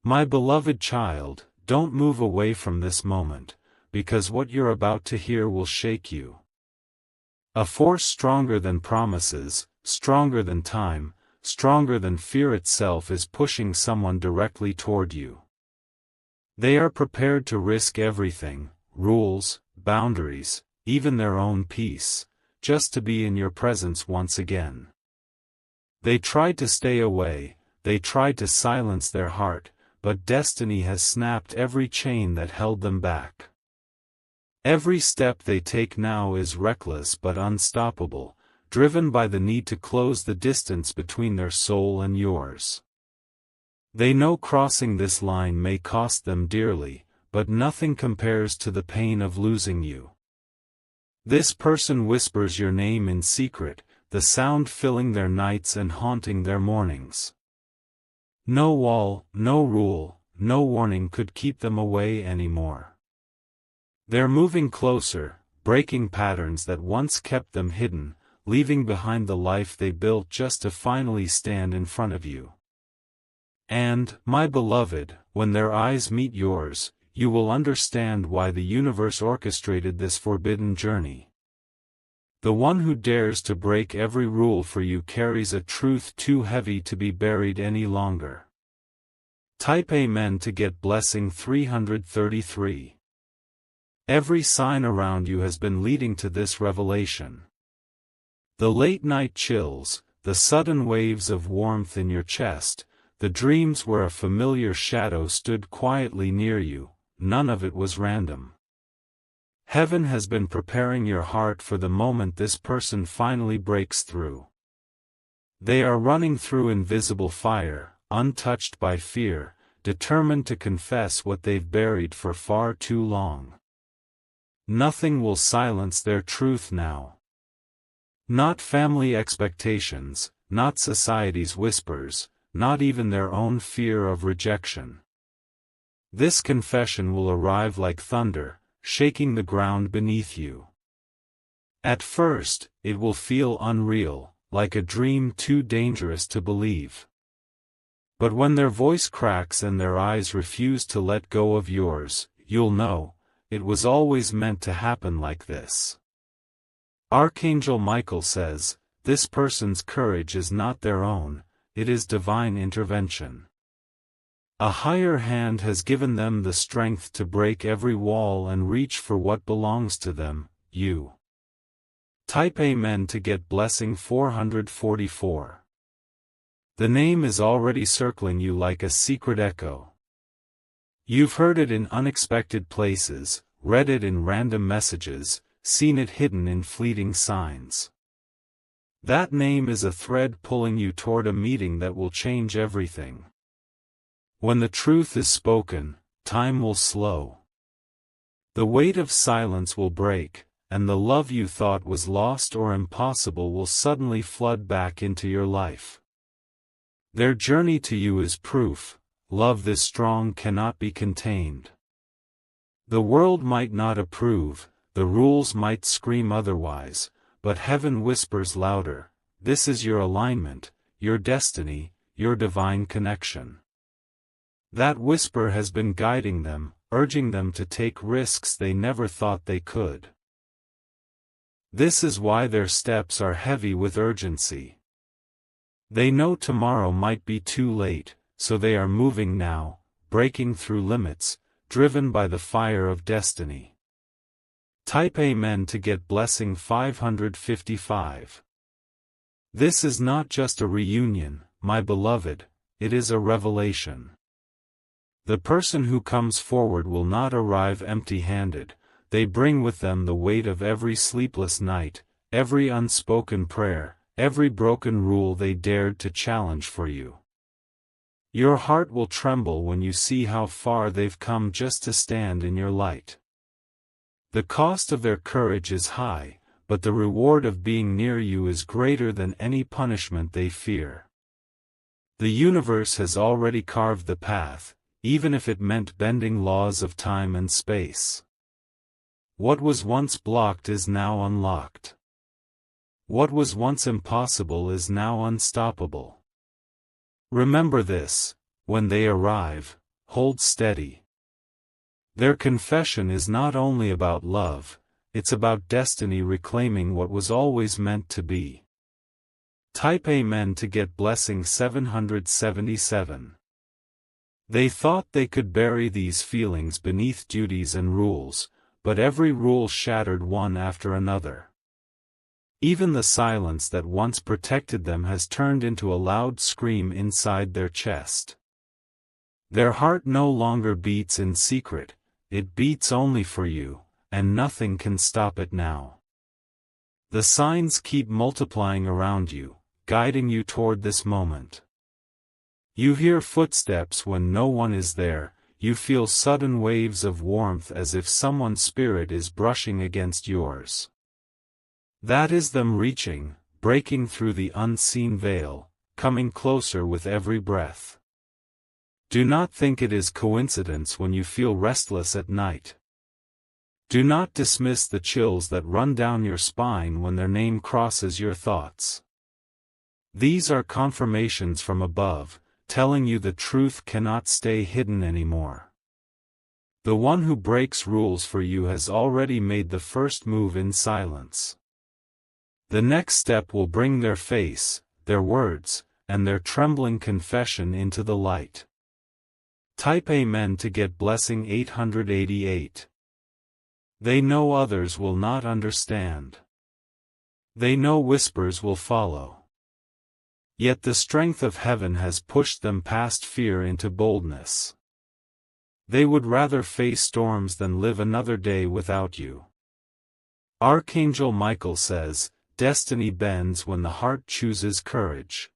My beloved child, don't move away from this moment, because what you're about to hear will shake you. A force stronger than promises, stronger than time, stronger than fear itself is pushing someone directly toward you. They are prepared to risk everything, rules, boundaries, even their own peace, just to be in your presence once again. They tried to stay away, they tried to silence their heart, but destiny has snapped every chain that held them back. Every step they take now is reckless but unstoppable, driven by the need to close the distance between their soul and yours. They know crossing this line may cost them dearly, but nothing compares to the pain of losing you. This person whispers your name in secret, the sound filling their nights and haunting their mornings. No wall, no rule, no warning could keep them away anymore. They're moving closer, breaking patterns that once kept them hidden, leaving behind the life they built just to finally stand in front of you. And, my beloved, when their eyes meet yours, you will understand why the universe orchestrated this forbidden journey. The one who dares to break every rule for you carries a truth too heavy to be buried any longer. Type Amen to get blessing 333. Every sign around you has been leading to this revelation. The late-night chills, the sudden waves of warmth in your chest, the dreams where a familiar shadow stood quietly near you, none of it was random. Heaven has been preparing your heart for the moment this person finally breaks through. They are running through invisible fire, untouched by fear, determined to confess what they've buried for far too long. Nothing will silence their truth now. Not family expectations, not society's whispers, not even their own fear of rejection. This confession will arrive like thunder, shaking the ground beneath you. At first, it will feel unreal, like a dream too dangerous to believe. But when their voice cracks and their eyes refuse to let go of yours, you'll know, it was always meant to happen like this. Archangel Michael says, this person's courage is not their own, it is divine intervention. A higher hand has given them the strength to break every wall and reach for what belongs to them, you. Type Amen to get blessing 444. The name is already circling you like a secret echo. You've heard it in unexpected places, read it in random messages, seen it hidden in fleeting signs. That name is a thread pulling you toward a meeting that will change everything. When the truth is spoken, time will slow. The weight of silence will break, and the love you thought was lost or impossible will suddenly flood back into your life. Their journey to you is proof, love this strong cannot be contained. The world might not approve, the rules might scream otherwise, but heaven whispers louder, this is your alignment, your destiny, your divine connection. That whisper has been guiding them, urging them to take risks they never thought they could. This is why their steps are heavy with urgency. They know tomorrow might be too late, so they are moving now, breaking through limits, driven by the fire of destiny. Type Amen to get blessing 555. This is not just a reunion, my beloved, it is a revelation. The person who comes forward will not arrive empty-handed, they bring with them the weight of every sleepless night, every unspoken prayer, every broken rule they dared to challenge for you. Your heart will tremble when you see how far they've come just to stand in your light. The cost of their courage is high, but the reward of being near you is greater than any punishment they fear. The universe has already carved the path, even if it meant bending laws of time and space. What was once blocked is now unlocked. What was once impossible is now unstoppable. Remember this, when they arrive, hold steady. Their confession is not only about love, it's about destiny reclaiming what was always meant to be. Type Amen to get blessing 777. They thought they could bury these feelings beneath duties and rules, but every rule shattered one after another. Even the silence that once protected them has turned into a loud scream inside their chest. Their heart no longer beats in secret, it beats only for you, and nothing can stop it now. The signs keep multiplying around you, guiding you toward this moment. You hear footsteps when no one is there, you feel sudden waves of warmth as if someone's spirit is brushing against yours. That is them reaching, breaking through the unseen veil, coming closer with every breath. Do not think it is coincidence when you feel restless at night. Do not dismiss the chills that run down your spine when their name crosses your thoughts. These are confirmations from above, telling you the truth cannot stay hidden anymore. The one who breaks rules for you has already made the first move in silence. The next step will bring their face, their words, and their trembling confession into the light. Type Amen to get blessing 888. They know others will not understand. They know whispers will follow. Yet the strength of heaven has pushed them past fear into boldness. They would rather face storms than live another day without you. Archangel Michael says, destiny bends when the heart chooses courage.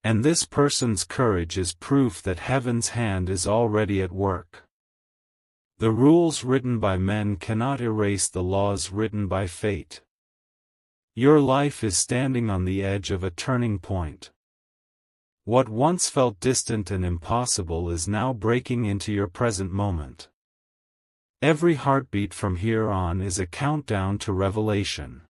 And this person's courage is proof that heaven's hand is already at work. The rules written by men cannot erase the laws written by fate. Your life is standing on the edge of a turning point. What once felt distant and impossible is now breaking into your present moment. Every heartbeat from here on is a countdown to revelation.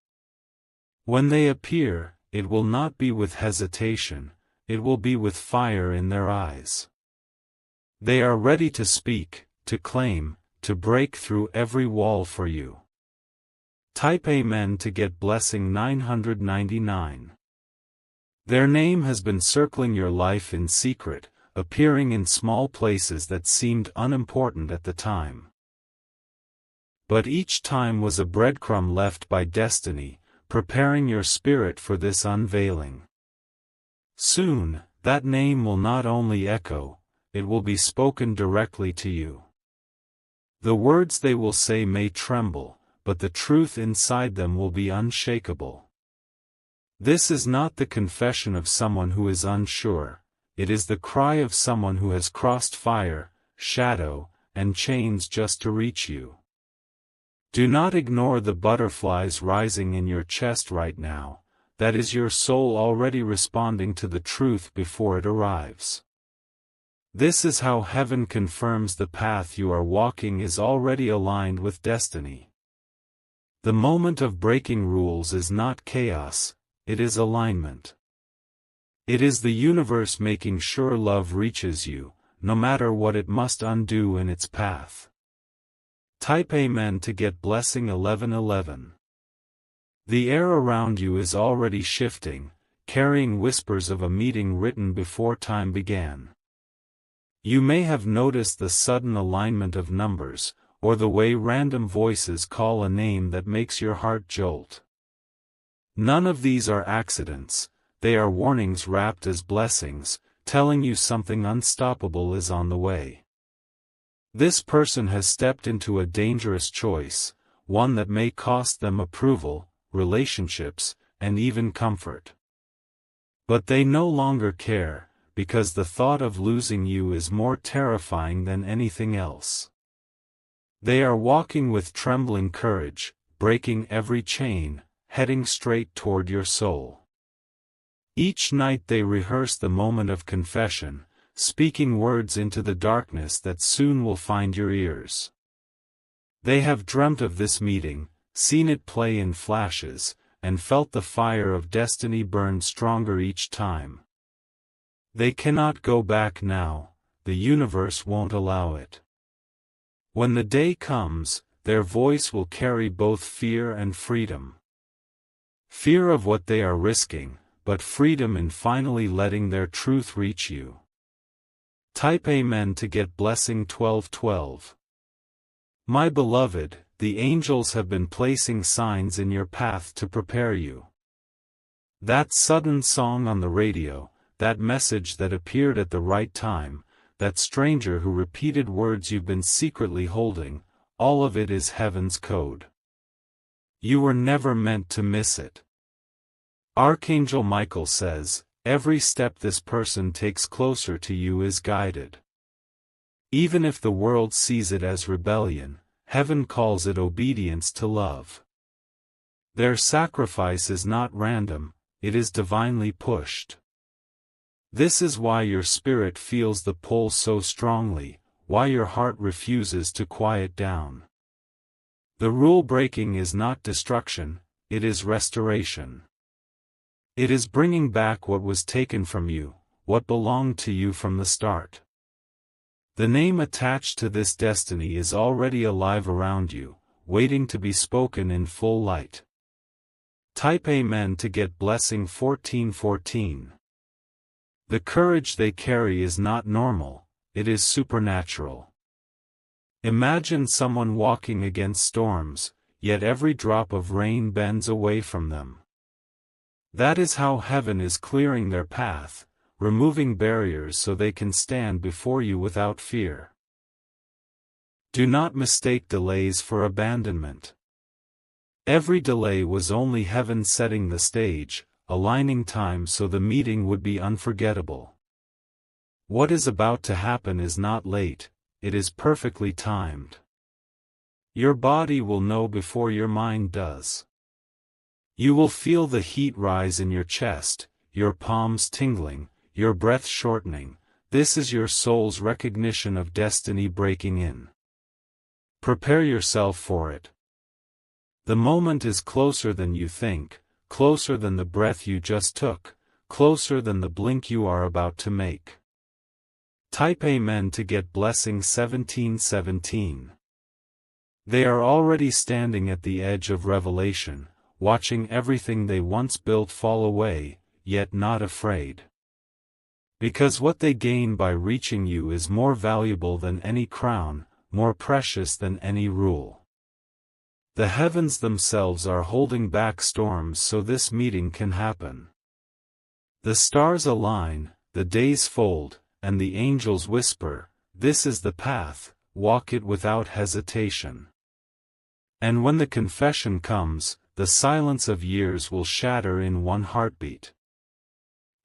When they appear, it will not be with hesitation, it will be with fire in their eyes. They are ready to speak, to claim, to break through every wall for you. Type Amen to get blessing 999. Their name has been circling your life in secret, appearing in small places that seemed unimportant at the time. But each time was a breadcrumb left by destiny, preparing your spirit for this unveiling. Soon, that name will not only echo, it will be spoken directly to you. The words they will say may tremble, but the truth inside them will be unshakable. This is not the confession of someone who is unsure, it is the cry of someone who has crossed fire, shadow, and chains just to reach you. Do not ignore the butterflies rising in your chest right now, that is your soul already responding to the truth before it arrives. This is how heaven confirms the path you are walking is already aligned with destiny. The moment of breaking rules is not chaos, it is alignment. It is the universe making sure love reaches you, no matter what it must undo in its path. Type Amen to get blessing 1111. The air around you is already shifting, carrying whispers of a meeting written before time began. You may have noticed the sudden alignment of numbers, or the way random voices call a name that makes your heart jolt. None of these are accidents, they are warnings wrapped as blessings, telling you something unstoppable is on the way. This person has stepped into a dangerous choice, one that may cost them approval, relationships, and even comfort. But they no longer care, because the thought of losing you is more terrifying than anything else. They are walking with trembling courage, breaking every chain, heading straight toward your soul. Each night they rehearse the moment of confession, speaking words into the darkness that soon will find your ears. They have dreamt of this meeting, seen it play in flashes, and felt the fire of destiny burn stronger each time. They cannot go back now, the universe won't allow it. When the day comes, their voice will carry both fear and freedom. Fear of what they are risking, but freedom in finally letting their truth reach you. Type Amen to get blessing 1212. My beloved, the angels have been placing signs in your path to prepare you. That sudden song on the radio, that message that appeared at the right time, that stranger who repeated words you've been secretly holding, all of it is heaven's code. You were never meant to miss it. Archangel Michael says, every step this person takes closer to you is guided. Even if the world sees it as rebellion, heaven calls it obedience to love. Their sacrifice is not random, it is divinely pushed. This is why your spirit feels the pull so strongly, why your heart refuses to quiet down. The rule breaking is not destruction, it is restoration. It is bringing back what was taken from you, what belonged to you from the start. The name attached to this destiny is already alive around you, waiting to be spoken in full light. Type Amen to get blessing 1414. The courage they carry is not normal, it is supernatural. Imagine someone walking against storms, yet every drop of rain bends away from them. That is how heaven is clearing their path, removing barriers so they can stand before you without fear. Do not mistake delays for abandonment. Every delay was only heaven setting the stage, aligning time so the meeting would be unforgettable. What is about to happen is not late, it is perfectly timed. Your body will know before your mind does. You will feel the heat rise in your chest, your palms tingling, your breath shortening. This is your soul's recognition of destiny breaking in. Prepare yourself for it. The moment is closer than you think, closer than the breath you just took, closer than the blink you are about to make. Type Amen to get blessing 1717. They are already standing at the edge of revelation, watching everything they once built fall away, yet not afraid. Because what they gain by reaching you is more valuable than any crown, more precious than any rule. The heavens themselves are holding back storms so this meeting can happen. The stars align, the days fold, and the angels whisper, "This is the path, walk it without hesitation." And when the confession comes, the silence of years will shatter in one heartbeat.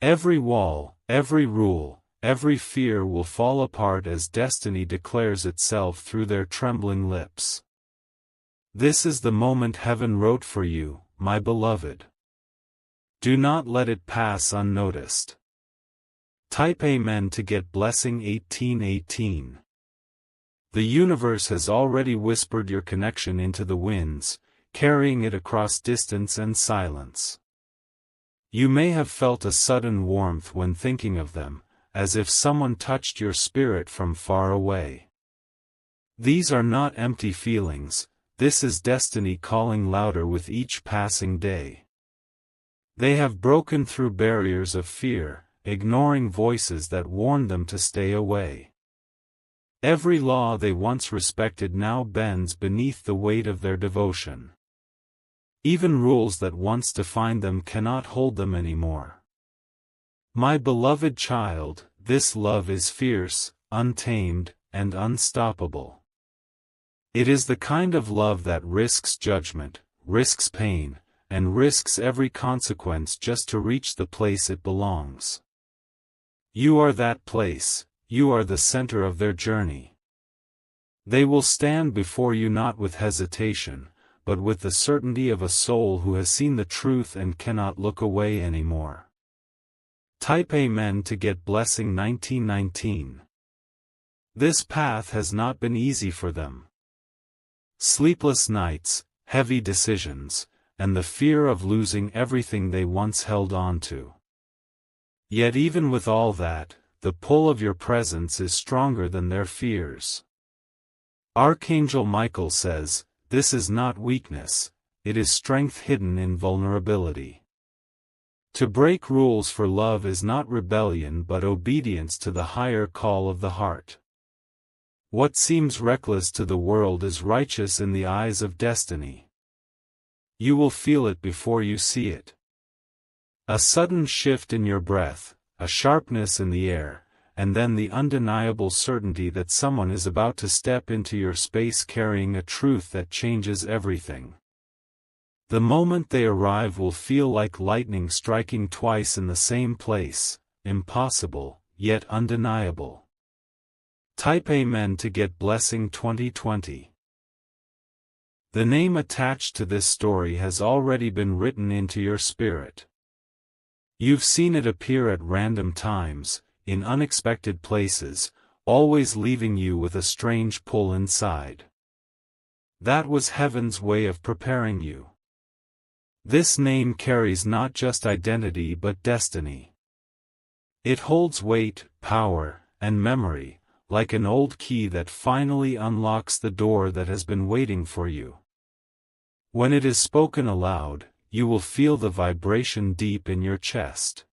Every wall, every rule, every fear will fall apart as destiny declares itself through their trembling lips. This is the moment heaven wrote for you, my beloved. Do not let it pass unnoticed. Type Amen to get blessing 1818. The universe has already whispered your connection into the winds, carrying it across distance and silence. You may have felt a sudden warmth when thinking of them, as if someone touched your spirit from far away. These are not empty feelings, this is destiny calling louder with each passing day. They have broken through barriers of fear, ignoring voices that warned them to stay away. Every law they once respected now bends beneath the weight of their devotion. Even rules that once defined them cannot hold them anymore. My beloved child, this love is fierce, untamed, and unstoppable. It is the kind of love that risks judgment, risks pain, and risks every consequence just to reach the place it belongs. You are that place, you are the center of their journey. They will stand before you not with hesitation, but with the certainty of a soul who has seen the truth and cannot look away anymore. Type Amen to get blessing 1919. This path has not been easy for them. Sleepless nights, heavy decisions, and the fear of losing everything they once held on to. Yet even with all that, the pull of your presence is stronger than their fears. Archangel Michael says, this is not weakness, it is strength hidden in vulnerability. To break rules for love is not rebellion but obedience to the higher call of the heart. What seems reckless to the world is righteous in the eyes of destiny. You will feel it before you see it. A sudden shift in your breath, a sharpness in the air, and then the undeniable certainty that someone is about to step into your space carrying a truth that changes everything. The moment they arrive will feel like lightning striking twice in the same place, impossible, yet undeniable. Type Amen to get Blessing 2020. The name attached to this story has already been written into your spirit. You've seen it appear at random times, in unexpected places, always leaving you with a strange pull inside. That was heaven's way of preparing you. This name carries not just identity but destiny. It holds weight, power, and memory, like an old key that finally unlocks the door that has been waiting for you. When it is spoken aloud, you will feel the vibration deep in your chest.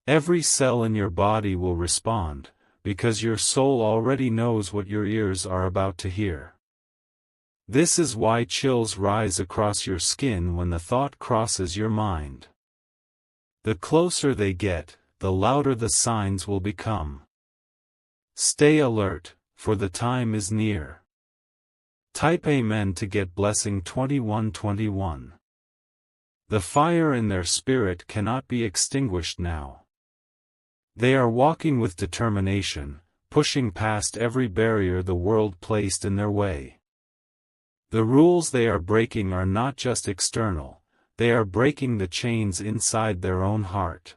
Every cell in your body will respond, because your soul already knows what your ears are about to hear. This is why chills rise across your skin when the thought crosses your mind. The closer they get, the louder the signs will become. Stay alert, for the time is near. Type Amen to get Blessing 2121. The fire in their spirit cannot be extinguished now. They are walking with determination, pushing past every barrier the world placed in their way. The rules they are breaking are not just external, they are breaking the chains inside their own heart.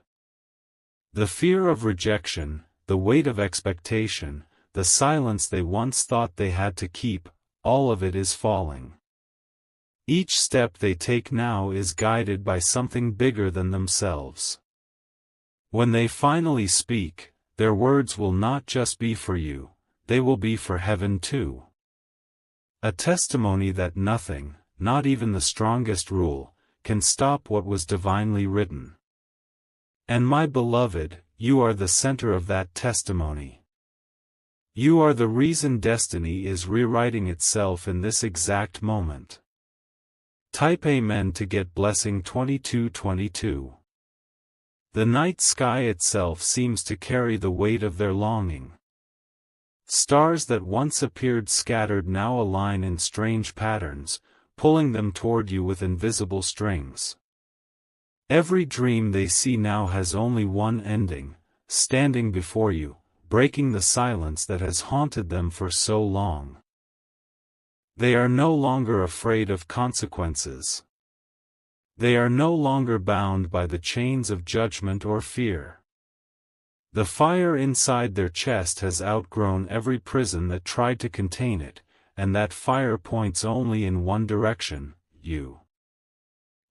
The fear of rejection, the weight of expectation, the silence they once thought they had to keep, all of it is falling. Each step they take now is guided by something bigger than themselves. When they finally speak, their words will not just be for you, they will be for heaven too. A testimony that nothing, not even the strongest rule, can stop what was divinely written. And my beloved, you are the center of that testimony. You are the reason destiny is rewriting itself in this exact moment. Type Amen to get Blessing 2222. The night sky itself seems to carry the weight of their longing. Stars that once appeared scattered now align in strange patterns, pulling them toward you with invisible strings. Every dream they see now has only one ending, standing before you, breaking the silence that has haunted them for so long. They are no longer afraid of consequences. They are no longer bound by the chains of judgment or fear. The fire inside their chest has outgrown every prison that tried to contain it, and that fire points only in one direction, you.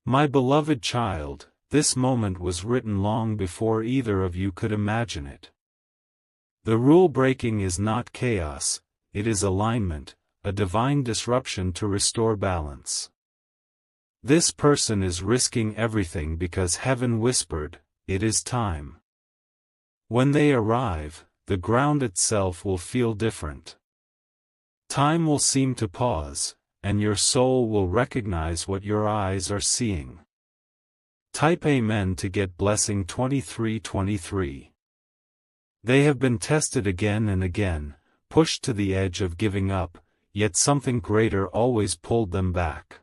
My beloved child, this moment was written long before either of you could imagine it. The rule breaking is not chaos, it is alignment, a divine disruption to restore balance. This person is risking everything because heaven whispered, it is time. When they arrive, the ground itself will feel different. Time will seem to pause, and your soul will recognize what your eyes are seeing. Type Amen to get Blessing 2323. They have been tested again and again, pushed to the edge of giving up, yet something greater always pulled them back.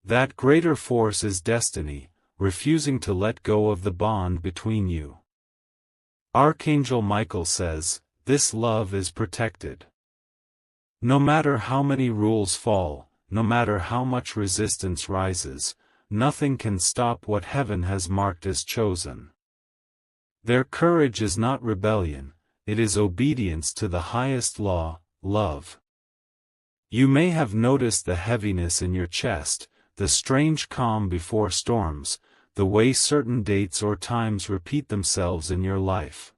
That greater force is destiny, refusing to let go of the bond between you. Archangel Michael says, this love is protected. No matter how many rules fall, no matter how much resistance rises, nothing can stop what heaven has marked as chosen. Their courage is not rebellion, it is obedience to the highest law, love. You may have noticed the heaviness in your chest, the strange calm before storms, the way certain dates or times repeat themselves in your life.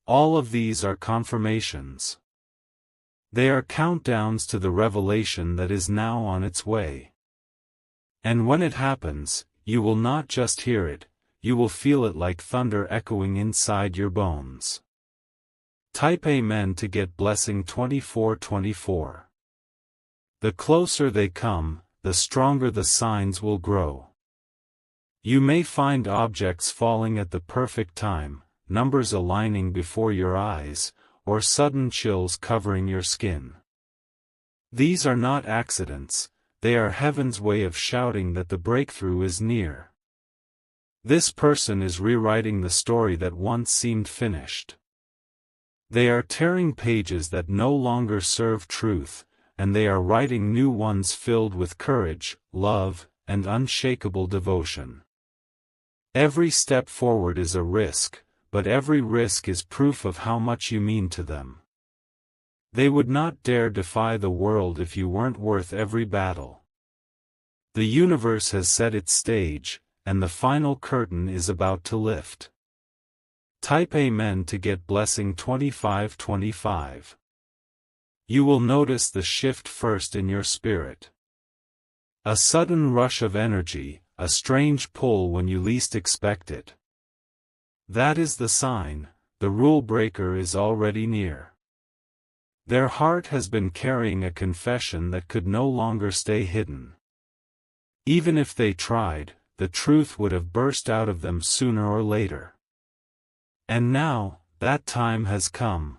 All of these are confirmations. They are countdowns to the revelation that is now on its way. And when it happens, you will not just hear it, you will feel it like thunder echoing inside your bones. Type Amen to get blessing 2424. The closer they come, the stronger the signs will grow. You may find objects falling at the perfect time, numbers aligning before your eyes, or sudden chills covering your skin. These are not accidents, they are heaven's way of shouting that the breakthrough is near. This person is rewriting the story that once seemed finished. They are tearing pages that no longer serve truth, and they are writing new ones filled with courage, love, and unshakable devotion. Every step forward is a risk, but every risk is proof of how much you mean to them. They would not dare defy the world if you weren't worth every battle. The universe has set its stage, and the final curtain is about to lift. Type Amen to get blessing 2525. You will notice the shift first in your spirit. A sudden rush of energy, a strange pull when you least expect it. That is the sign, the rule breaker is already near. Their heart has been carrying a confession that could no longer stay hidden. Even if they tried, the truth would have burst out of them sooner or later. And now, that time has come.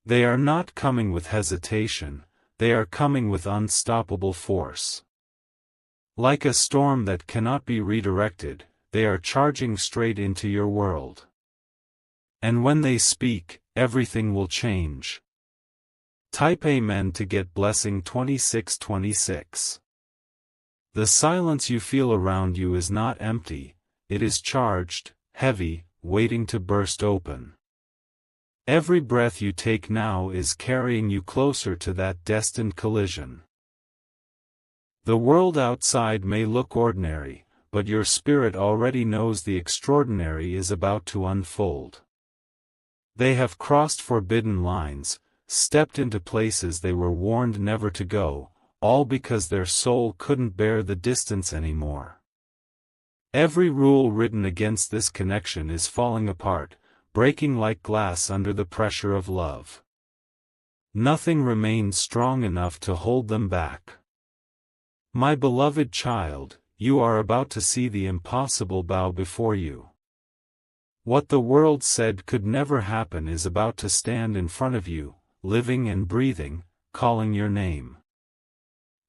They are not coming with hesitation, they are coming with unstoppable force. Like a storm that cannot be redirected, they are charging straight into your world. And when they speak, everything will change. Type Amen to get blessing 2626. The silence you feel around you is not empty, it is charged, heavy, waiting to burst open. Every breath you take now is carrying you closer to that destined collision. The world outside may look ordinary, but your spirit already knows the extraordinary is about to unfold. They have crossed forbidden lines, stepped into places they were warned never to go, all because their soul couldn't bear the distance anymore. Every rule written against this connection is falling apart, breaking like glass under the pressure of love. Nothing remains strong enough to hold them back. My beloved child, you are about to see the impossible bow before you. What the world said could never happen is about to stand in front of you, living and breathing, calling your name.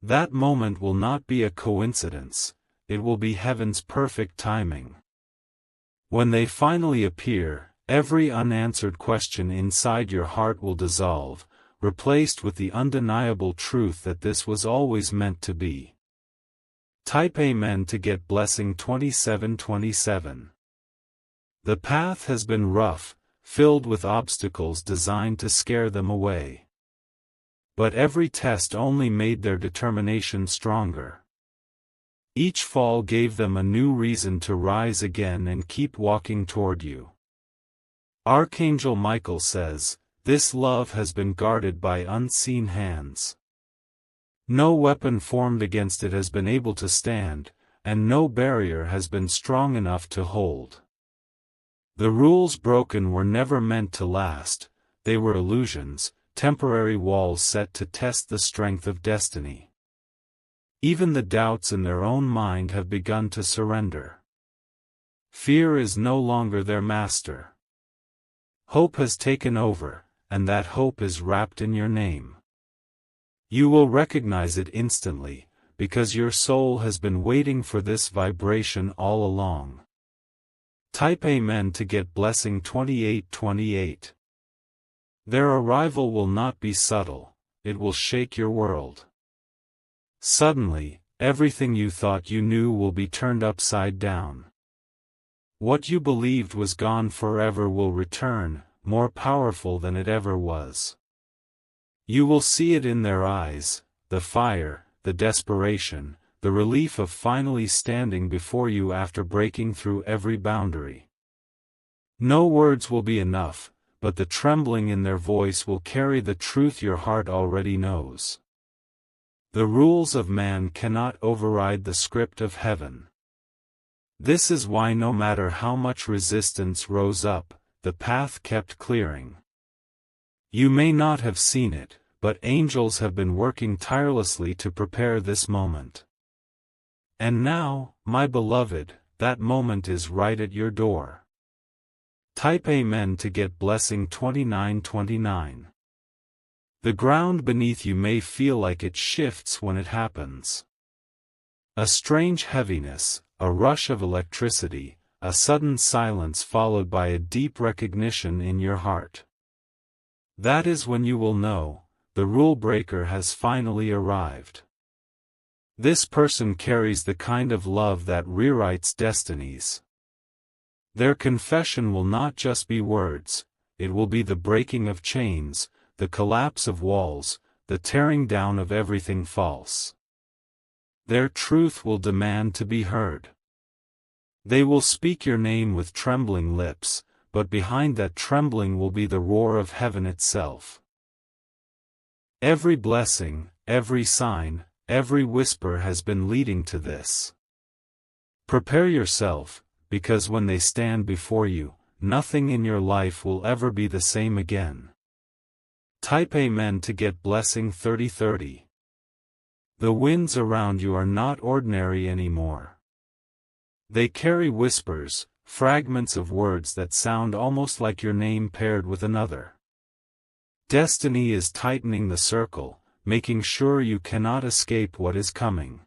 That moment will not be a coincidence, it will be heaven's perfect timing. When they finally appear, every unanswered question inside your heart will dissolve, replaced with the undeniable truth that this was always meant to be. Type Amen to get blessing 2727. The path has been rough, filled with obstacles designed to scare them away. But every test only made their determination stronger. Each fall gave them a new reason to rise again and keep walking toward you. Archangel Michael says, "This love has been guarded by unseen hands. No weapon formed against it has been able to stand, and no barrier has been strong enough to hold." The rules broken were never meant to last, they were illusions, temporary walls set to test the strength of destiny. Even the doubts in their own mind have begun to surrender. Fear is no longer their master. Hope has taken over, and that hope is wrapped in your name. You will recognize it instantly, because your soul has been waiting for this vibration all along. Type Amen to get blessing 2828. Their arrival will not be subtle, it will shake your world. Suddenly, everything you thought you knew will be turned upside down. What you believed was gone forever will return, more powerful than it ever was. You will see it in their eyes, the fire, the desperation, the relief of finally standing before you after breaking through every boundary. No words will be enough, but the trembling in their voice will carry the truth your heart already knows. The rules of man cannot override the script of heaven. This is why no matter how much resistance rose up, the path kept clearing. You may not have seen it, but angels have been working tirelessly to prepare this moment. And now, my beloved, that moment is right at your door. Type Amen to get blessing 2929. The ground beneath you may feel like it shifts when it happens. A strange heaviness, a rush of electricity, a sudden silence followed by a deep recognition in your heart. That is when you will know, the rule breaker has finally arrived. This person carries the kind of love that rewrites destinies. Their confession will not just be words, it will be the breaking of chains, the collapse of walls, the tearing down of everything false. Their truth will demand to be heard. They will speak your name with trembling lips, but behind that trembling will be the roar of heaven itself. Every blessing, every sign, every whisper has been leading to this. Prepare yourself, because when they stand before you, nothing in your life will ever be the same again. Type Amen to get blessing 3030. The winds around you are not ordinary anymore. They carry whispers, fragments of words that sound almost like your name paired with another. Destiny is tightening the circle, making sure you cannot escape what is coming.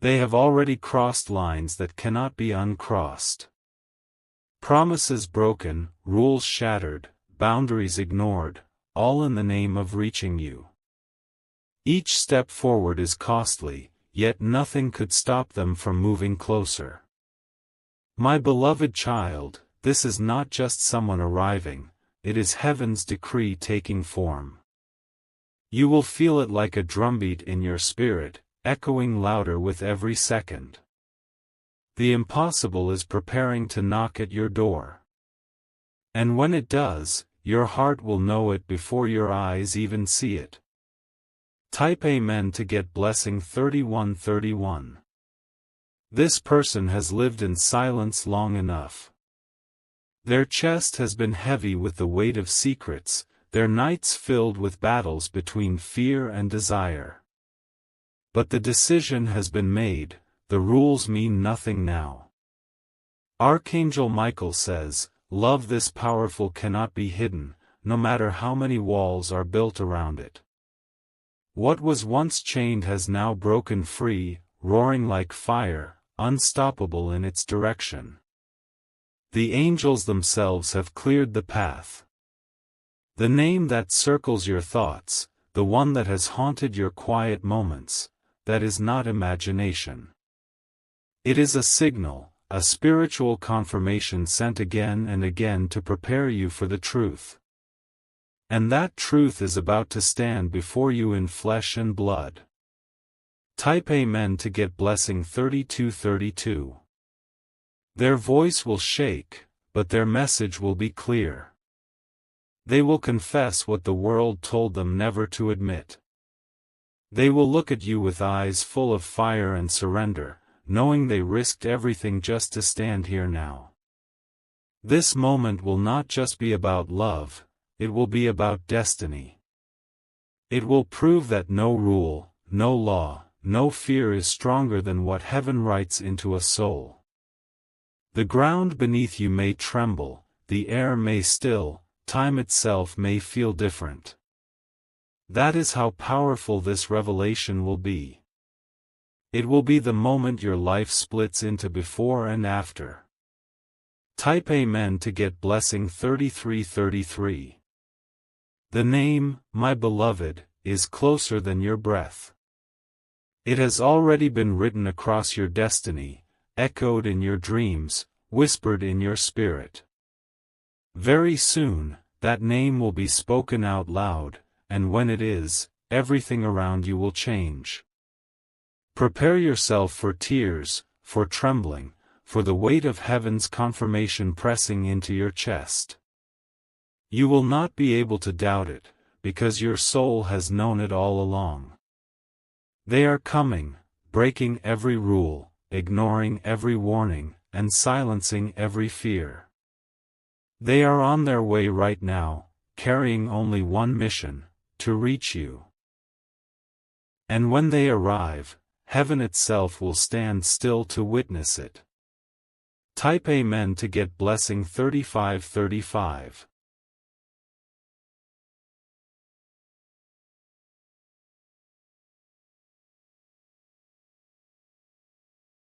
They have already crossed lines that cannot be uncrossed. Promises broken, rules shattered, boundaries ignored, all in the name of reaching you. Each step forward is costly, yet nothing could stop them from moving closer. My beloved child, this is not just someone arriving, it is heaven's decree taking form. You will feel it like a drumbeat in your spirit, echoing louder with every second. The impossible is preparing to knock at your door. And when it does, your heart will know it before your eyes even see it. Type Amen to get blessing 3131. This person has lived in silence long enough. Their chest has been heavy with the weight of secrets, their nights filled with battles between fear and desire. But the decision has been made, the rules mean nothing now. Archangel Michael says, love this powerful cannot be hidden, no matter how many walls are built around it. What was once chained has now broken free, roaring like fire, unstoppable in its direction. The angels themselves have cleared the path. The name that circles your thoughts, the one that has haunted your quiet moments, that is not imagination. It is a signal, a spiritual confirmation sent again and again to prepare you for the truth. And that truth is about to stand before you in flesh and blood. Type Amen to get blessing 3232. Their voice will shake, but their message will be clear. They will confess what the world told them never to admit. They will look at you with eyes full of fire and surrender, knowing they risked everything just to stand here now. This moment will not just be about love, it will be about destiny. It will prove that no rule, no law, no fear is stronger than what heaven writes into a soul. The ground beneath you may tremble, the air may still, time itself may feel different. That is how powerful this revelation will be. It will be the moment your life splits into before and after. Type Amen to get blessing 3333. The name, my beloved, is closer than your breath. It has already been written across your destiny, echoed in your dreams, whispered in your spirit. Very soon, that name will be spoken out loud, and when it is, everything around you will change. Prepare yourself for tears, for trembling, for the weight of heaven's confirmation pressing into your chest. You will not be able to doubt it, because your soul has known it all along. They are coming, breaking every rule, ignoring every warning, and silencing every fear. They are on their way right now, carrying only one mission: to reach you. And when they arrive, heaven itself will stand still to witness it. Type Amen to get blessing 3535.